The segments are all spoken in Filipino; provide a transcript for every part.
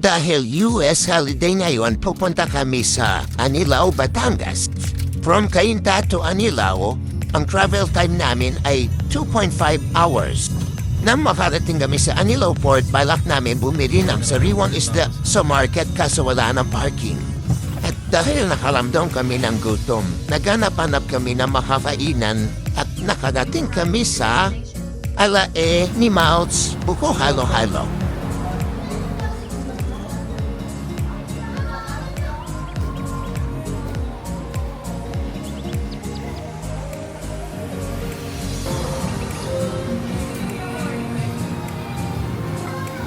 Dahil US holiday ngayon, pupunta kami sa Anilao, Batangas. From Cainta to Anilao, ang travel time namin ay 2.5 hours. Nang makarating kami sa Anilao Port, balak namin bumili ng sariwang isda sa market kaso wala ng parking. At dahil nakaramdam kami ng gutom, naghanap-hanap kami ng makakainan at nakarating kami sa Alae ni Maltz Buko Halo-Halo.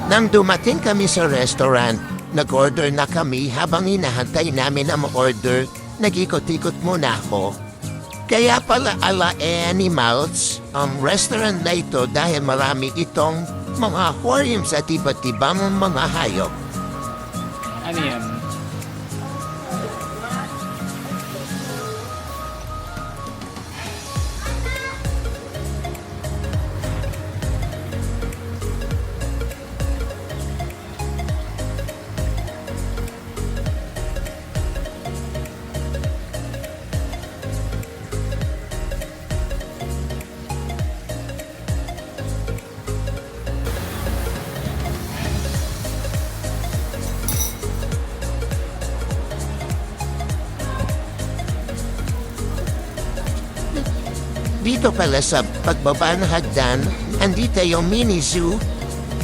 Nang dumating kami sa restaurant, nag-order na kami habang hinahantay namin ang order, nag-ikot-ikot muna ako. Kaya pala Alae Animals ang restaurant na ito dahil marami itong mga aquariums at iba't ibang mga hayop. Ano yan? Dito pala sa pagbaba ng hagdan, andito yung mini zoo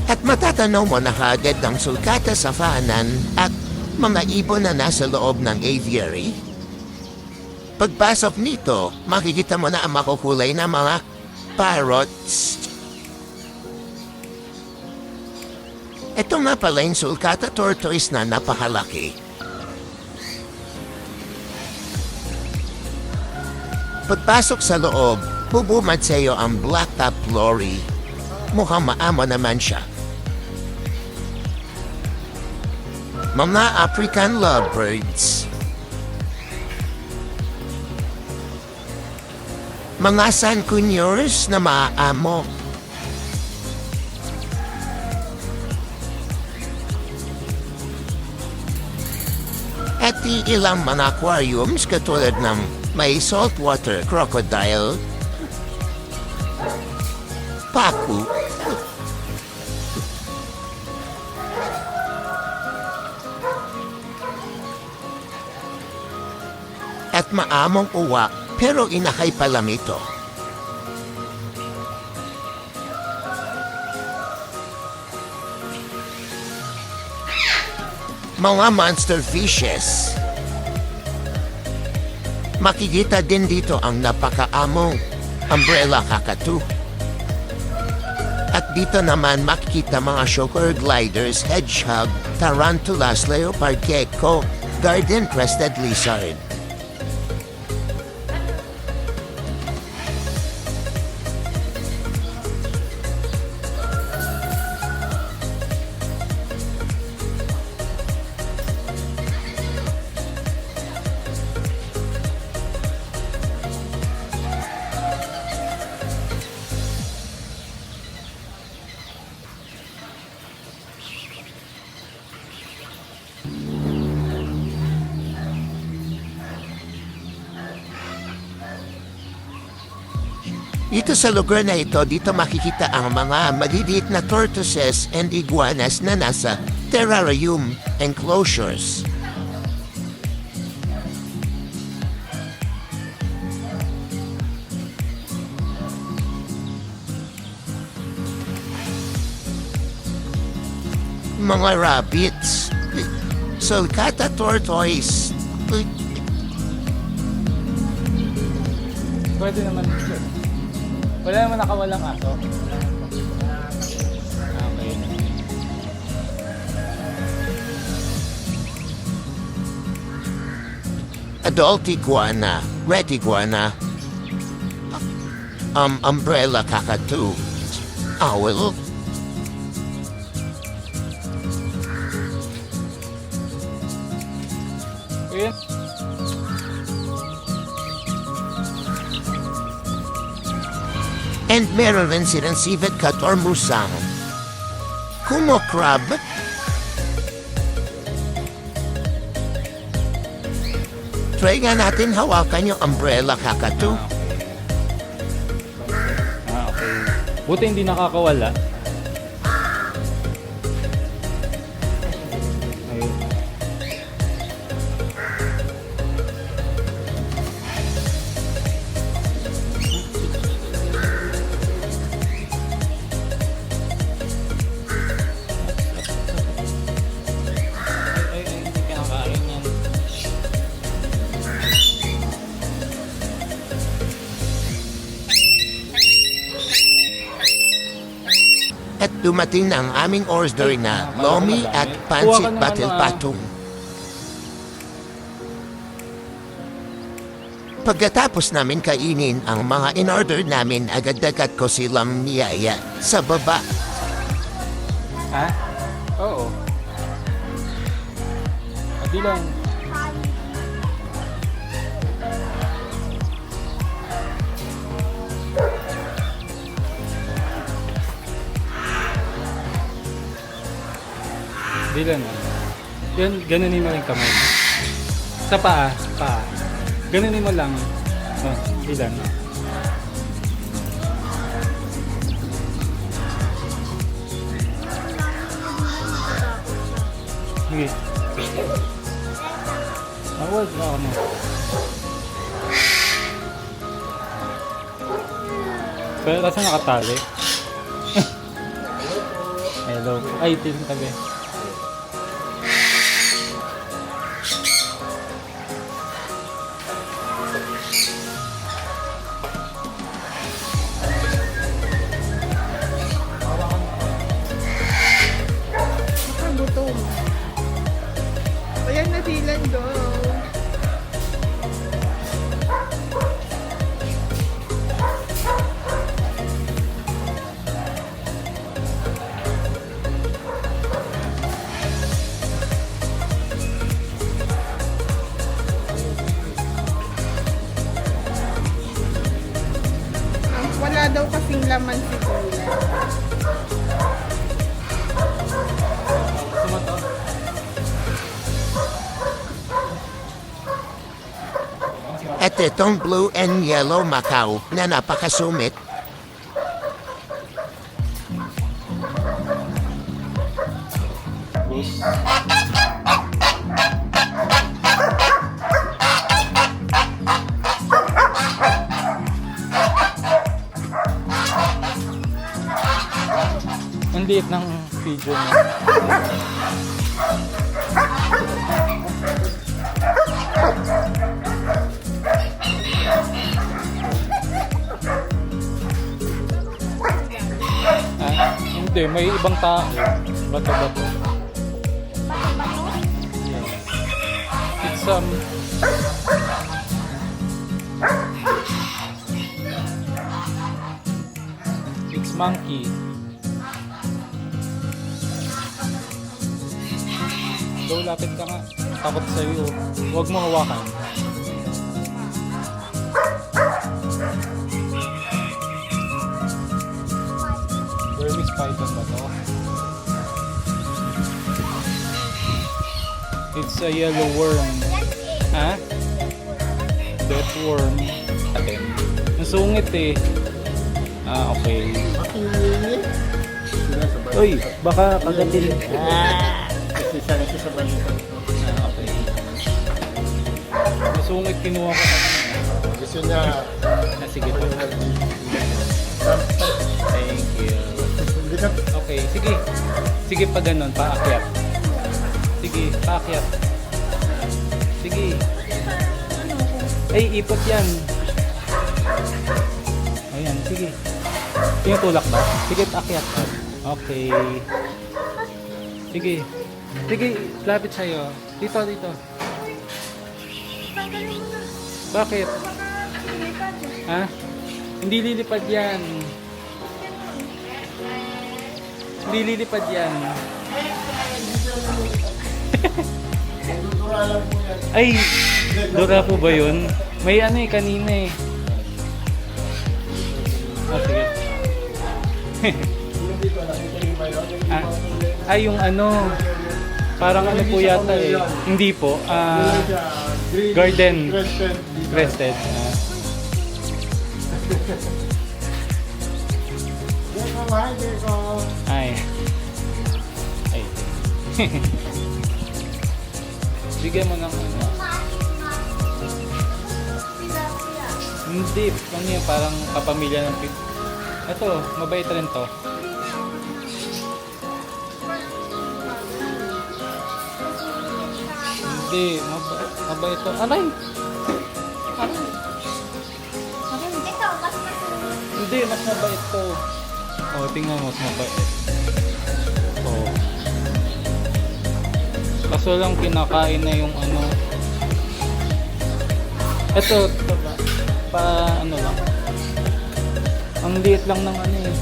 at matatanaw mo na kagad ang sulcata sa fahanan at mga ibon na nasa loob ng aviary. Pagpasok nito, makikita mo na ang makukulay na mga parrots. Ito nga pala yung sulcata tortoise na napakalaki. Pagpasok sa loob, bubumad sa iyo ang black-top lorry. Mukhang maamo naman siya. Mga African lovebirds. Mga sancunyurs na maamo. At ilang mga aquariums katulad ng may saltwater crocodile, paku, at maamong uwak pero inakay pala ito. Mga monster fishes. Makikita din dito ang napakaamong umbrella kakatu. At dito naman makikita mga sugar gliders, hedgehog, tarantulas, leopard gecko, garden crested lizard. Dito sa lugar na ito, dito makikita ang mga maliliit na tortoises and iguanas na nasa terrarium enclosures. Mga rabbits, sulcata tortoise. Pwede naman. Wala naman nakawalang aso. Okay. Adult iguana, red iguana, umbrella kakatu, owl, Ayan. and meron rin silang civet cat or musang. Kumo crab, Try nga natin hawakan yung umbrella, kakatu. Okay. Buti hindi nakakawala. Ayun. Ay, hindi kinakain yan. At dumating na ang aming order na lomi at pansit batil patong. Pagkatapos namin kainin ang mga in-order namin, agad-agad ko silang niyaya sa baba. Ha? Oo. Di lang. Di lang. Yan, ganunin mo rin kamay. Sa paa. Ganunin mo lang. Oh, di lang. Sige. Awal na ako. Pero kasi nakatali. Hello. Ay, ito yung tabi. Gutom. Ayan na silan go. Wala daw kasing laman si Kuya. At itong blue and yellow Macau na napakasumit. Ang liit ng video mo. Hindi, may ibang tao. Bato-bato. Yes. It's it's monkey. Go, lapit ka nga. Takot sa'yo. Huwag mo hawakan. Burmese python ba to? It's a yellow worm. Ha? Death worm. Atin. Ang sungit eh. Okay. Uy, baka kagatin. Isa sa banito. Okay. Masungit kinuha ko kanina. Gusto niya. Sige po. Thank you. Okay, sige. Sige pa ganun, paakyat. Sige, paakyat. Sige. Ay, ipot yan. Ayan, sige. Tinutulak ba? Sige, paakyat. Okay. Sige. Sige, lapit sa'yo. Dito. Bakit? Ha? Hindi lilipad yan. Hindi lilipad yan. Ay, Dora po ba yun? May ano eh, kanina eh. Oh, sige. Yung ano? Parang ano po yata eh. Hindi po. Garden. Crested. Ay. Ay. Bigyan mo ng ano. Hindi. Ano yun? Parang kapamilya ng pig. Ito, mabait rin to. Hindi. Mabait to. Aray! Aray! Ito, mas masunod. Hindi, mas mabait to. Oh, tingnan mo, mas mabait. Oh. Kaso lang kinakain na yung ano. Ito, ano lang. Ang liit lang ng ano eh.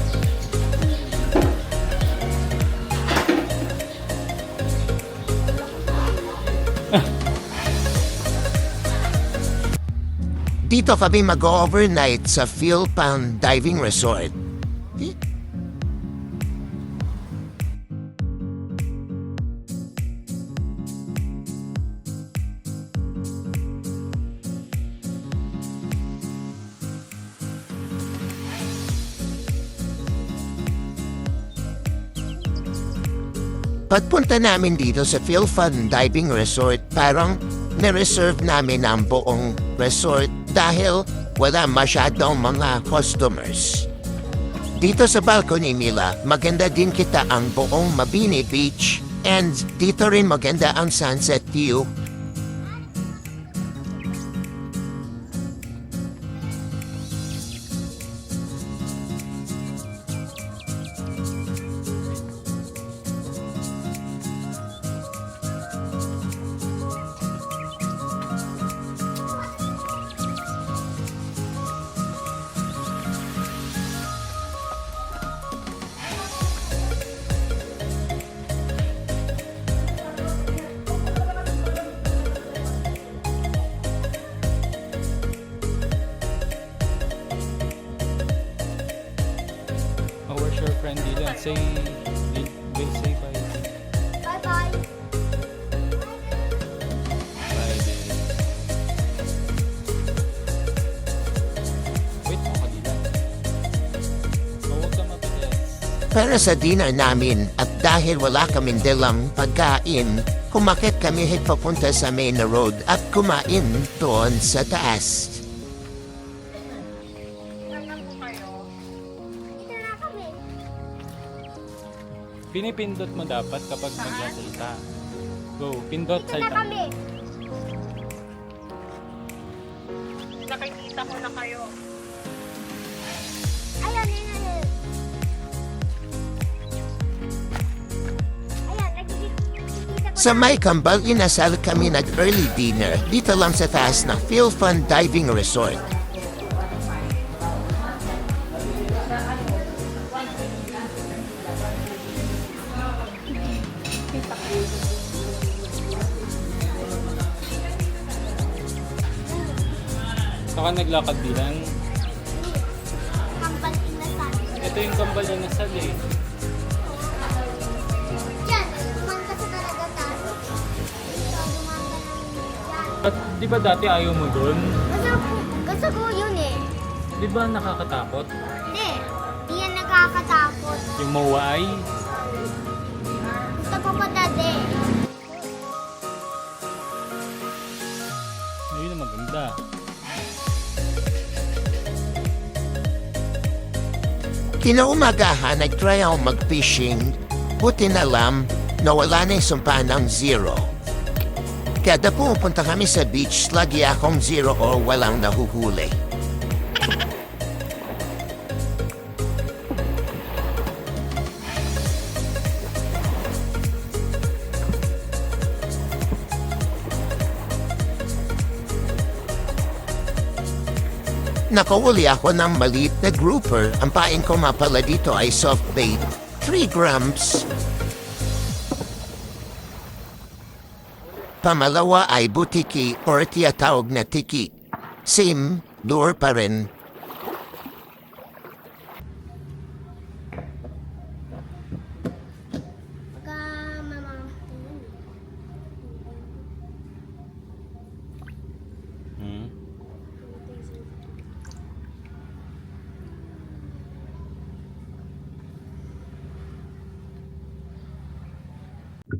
Dito kami mag-overnight sa Philpan Diving Resort. Pagpunta namin dito sa Philfun Diving Resort, parang na-reserve namin ang buong resort dahil wala masyadong mga customers. Dito sa balcony nila, maganda din kita ang buong Mabini Beach and dito rin maganda ang sunset view. Oh, where's your friend Dylan? Say bye. Bye-bye. Bye, Dylan. Wait mo ka, Dylan. So, huwag ka mabilis. Para sa dinner namin at dahil wala kaming dalang pagkain, kumakit kami papunta sa main road at kumain doon sa taas. Dito na kami. Pinipindot mo dapat kapag magsasalita. Go, pindot Dito na salita. kami. Nakikita ko na kayo. Ayun, ayun. Ayun, nakikita ko Sa na. may kambal, inasal kami nag-early dinner dito lang sa taas ng Philfun Diving Resort. Saka naglakad Dylan. Kambal inasal. Ito yung kambal na nasal eh. Yan, kumanta sa talaga tayo. Dumanda namin yan. At di ba dati ayaw mo dun? Gusto ko yun eh. Di ba nakakatakot? Hindi, di yan nakakatakot. Yung mawai? Gusto ko pa dati. Ayun na maganda. Kinaumagahan, nag-try ako mag-fishing. Buti na lang, nawala na yung sumpa ng zero. Kada pupunta kami sa beach, lagi akong zero o walang nahuhuli. Nakahuli ako ng maliit na grouper. Ang pain ko nga pala dito ay soft bait. 3 grams. Pamalawa ay butiki or tiyatawag na tiki. Same, lure pa rin. Pagka mama,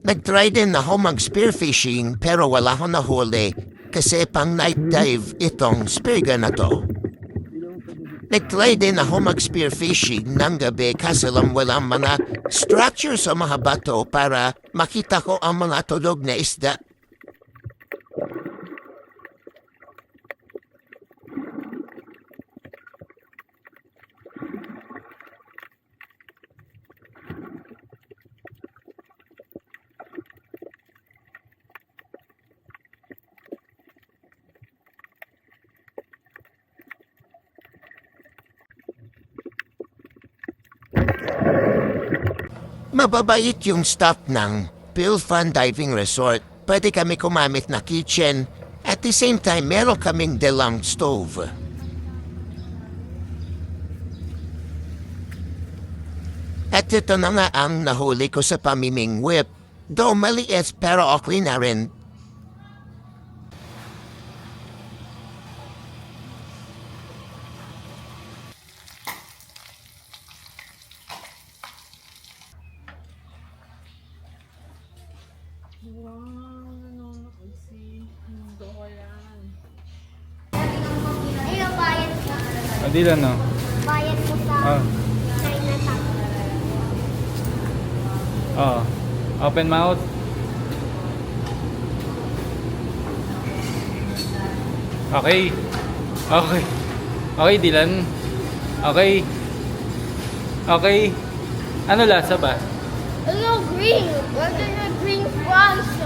Nag-try din ako mag-spearfishing pero wala ko nahuli kasi pang night dive itong speargun na to. Nag-try din ako mag-spearfishing ng gabi kasi lang walang mga structure sa mga bato para makita ko ang mga tulog na isda. Mababait yung staff ng Bill Fun Diving Resort. Pwede kami kumamit na kitchen. At the same time, meron kaming dalang stove. At ito na nga ang nahuli ko sa pamiming whip. Though maliit pero okay na rin. Ayun, bayad mo. Hindi lang, no? Bayad mo sa Ah. Chinatown. Oh. Open mouth. Okay. Okay. Okay, Dylan. Okay. Okay. Ano lasa ba? Hello, green. What are the green frogs?